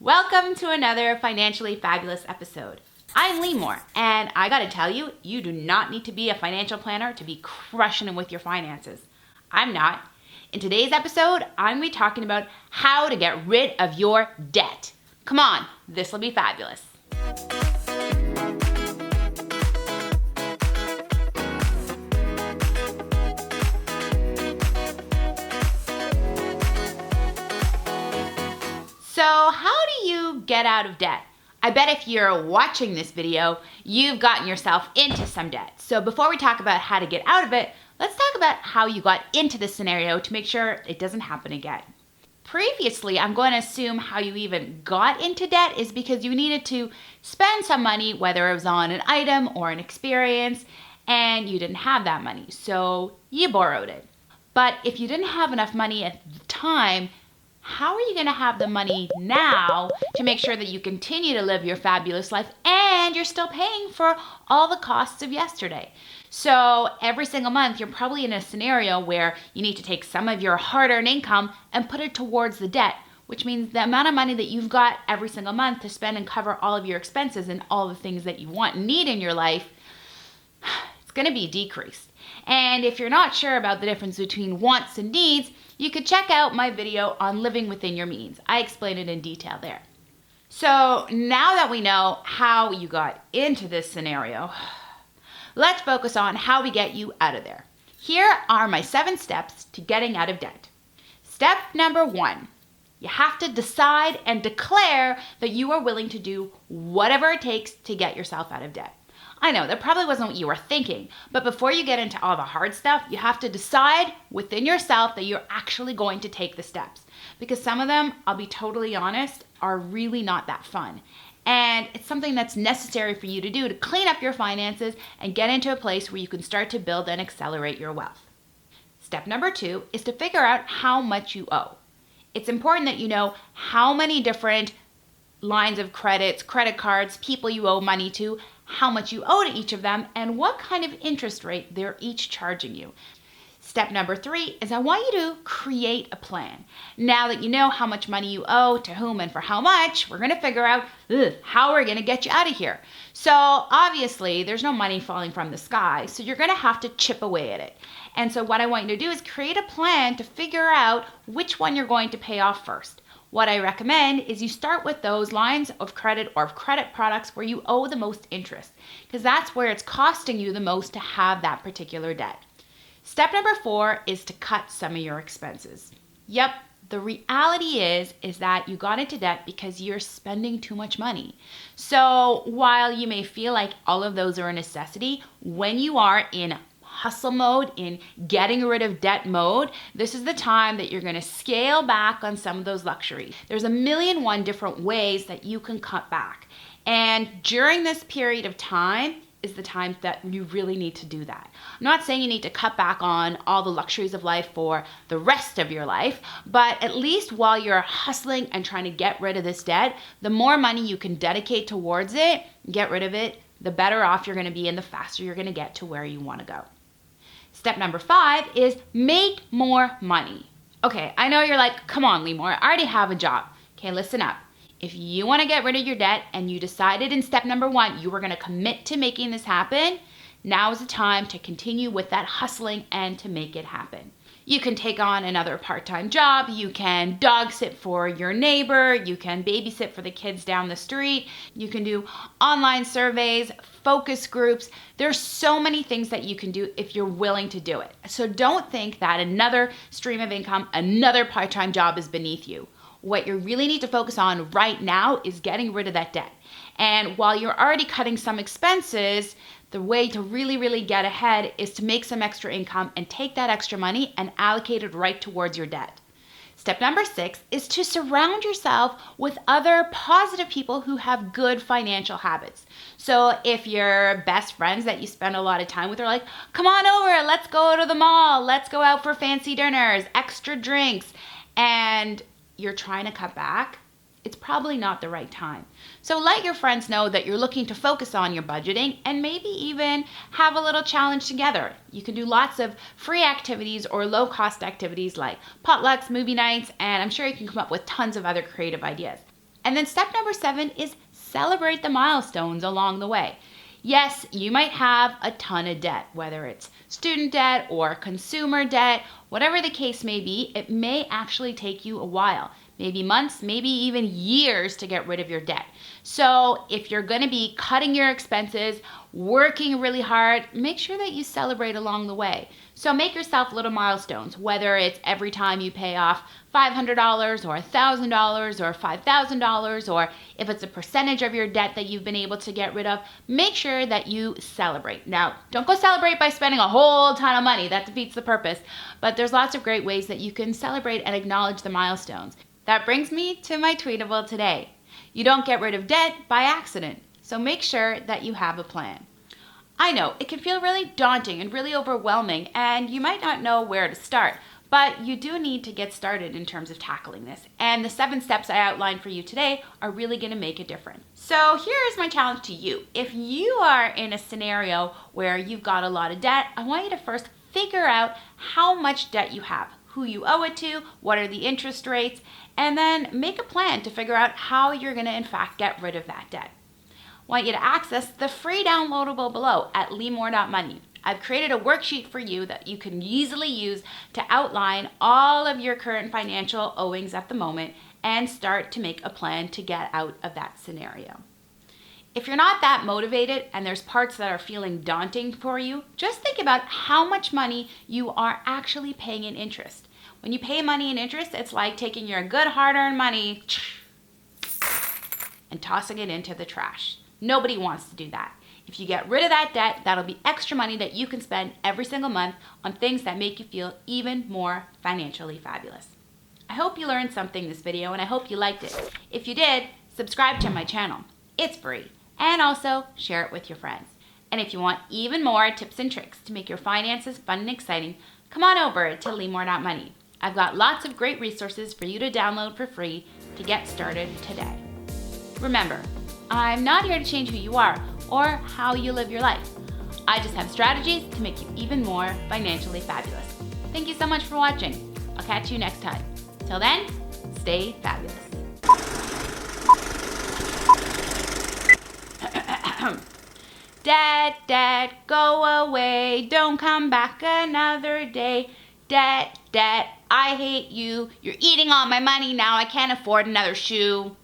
Welcome to another Financially Fabulous episode. I'm Limor, and I gotta tell you, you do not need to be a financial planner to be crushing it with your finances. I'm not. In today's episode, I'm gonna be talking about how to get rid of your debt. Come on, this will be fabulous. So how do you get out of debt? I bet if you're watching this video, you've gotten yourself into some debt. So before we talk about how to get out of it, let's talk about how you got into this scenario to make sure it doesn't happen again. Previously, I'm going to assume how you even got into debt is because you needed to spend some money, whether it was on an item or an experience, and you didn't have that money, so you borrowed it. But if you didn't have enough money at the time, how are you going to have the money now to make sure that you continue to live your fabulous life and you're still paying for all the costs of yesterday? So every single month, you're probably in a scenario where you need to take some of your hard-earned income and put it towards the debt, which means the amount of money that you've got every single month to spend and cover all of your expenses and all the things that you want and need in your life, it's going to be decreased. And if you're not sure about the difference between wants and needs, you could check out my video on living within your means. I explain it in detail there. So now that we know how you got into this scenario, let's focus on how we get you out of there. Here are my 7 steps to getting out of debt. Step number 1, you have to decide and declare that you are willing to do whatever it takes to get yourself out of debt. I know that probably wasn't what you were thinking, but before you get into all the hard stuff, you have to decide within yourself that you're actually going to take the steps. Because some of them, I'll be totally honest, are really not that fun. And it's something that's necessary for you to do to clean up your finances and get into a place where you can start to build and accelerate your wealth. Step number 2 is to figure out how much you owe. It's important that you know how many different lines of credits, credit cards, people you owe money to, how much you owe to each of them, and what kind of interest rate they're each charging you. Step number 3 is I want you to create a plan. Now that you know how much money you owe, to whom, and for how much, we're going to figure out how we're going to get you out of here. So obviously, there's no money falling from the sky, so you're going to have to chip away at it. And so what I want you to do is create a plan to figure out which one you're going to pay off first. What I recommend is you start with those lines of credit or credit products where you owe the most interest, because that's where it's costing you the most to have that particular debt. Step number 4 is to cut some of your expenses. Yep, the reality is that you got into debt because you're spending too much money. So while you may feel like all of those are a necessity, when you are in hustle mode, in getting rid of debt mode, this is the time that you're going to scale back on some of those luxuries. There's a million one different ways that you can cut back. And during this period of time is the time that you really need to do that. I'm not saying you need to cut back on all the luxuries of life for the rest of your life, but at least while you're hustling and trying to get rid of this debt, the more money you can dedicate towards it, get rid of it, the better off you're going to be and the faster you're going to get to where you want to go. Step number 5 is make more money. Okay, I know you're like, come on, Limor, I already have a job. Okay, listen up. If you want to get rid of your debt and you decided in step number 1 you were going to commit to making this happen, now is the time to continue with that hustling and to make it happen. You can take on another part-time job, you can dog sit for your neighbor, you can babysit for the kids down the street, you can do online surveys, focus groups. There's so many things that you can do if you're willing to do it. So don't think that another stream of income, another part-time job is beneath you. What you really need to focus on right now is getting rid of that debt. And while you're already cutting some expenses, the way to really get ahead is to make some extra income and take that extra money and allocate it right towards your debt. Step number 6 is to surround yourself with other positive people who have good financial habits. So if your best friends that you spend a lot of time with are like, come on over, let's go to the mall, let's go out for fancy dinners, extra drinks, and you're trying to cut back, it's probably not the right time. So let your friends know that you're looking to focus on your budgeting and maybe even have a little challenge together. You can do lots of free activities or low-cost activities like potlucks, movie nights, and I'm sure you can come up with tons of other creative ideas. And then step number 7 is celebrate the milestones along the way. Yes, you might have a ton of debt, whether it's student debt or consumer debt, whatever the case may be, it may actually take you a while, maybe months, maybe even years to get rid of your debt. So if you're going to be cutting your expenses, working really hard, make sure that you celebrate along the way. So make yourself little milestones, whether it's every time you pay off $500 or $1,000 or $5,000, or if it's a percentage of your debt that you've been able to get rid of, make sure that you celebrate. Now, don't go celebrate by spending a whole ton of money. That defeats the purpose. But there's lots of great ways that you can celebrate and acknowledge the milestones. That brings me to my tweetable today. You don't get rid of debt by accident, so make sure that you have a plan. I know it can feel really daunting and really overwhelming, and you might not know where to start, but you do need to get started in terms of tackling this. And the 7 steps I outlined for you today are really going to make a difference. So here's my challenge to you. If you are in a scenario where you've got a lot of debt, I want you to first figure out how much debt you have, who you owe it to, what are the interest rates, and then make a plan to figure out how you're going to in fact get rid of that debt. I want you to access the free downloadable below at limor.money. I've created a worksheet for you that you can easily use to outline all of your current financial owings at the moment and start to make a plan to get out of that scenario. If you're not that motivated and there's parts that are feeling daunting for you, just think about how much money you are actually paying in interest. When you pay money in interest, it's like taking your good hard-earned money and tossing it into the trash. Nobody wants to do that. If you get rid of that debt, that'll be extra money that you can spend every single month on things that make you feel even more financially fabulous. I hope you learned something in this video, and I hope you liked it. If you did, subscribe to my channel. It's free. And also share it with your friends. And if you want even more tips and tricks to make your finances fun and exciting, come on over to limor.money. I've got lots of great resources for you to download for free to get started today. Remember, I'm not here to change who you are or how you live your life. I just have strategies to make you even more financially fabulous. Thank you so much for watching. I'll catch you next time. Till then, stay fabulous. Debt, go away, don't come back another day. Debt, I hate you. You're eating all my money now. I can't afford another shoe.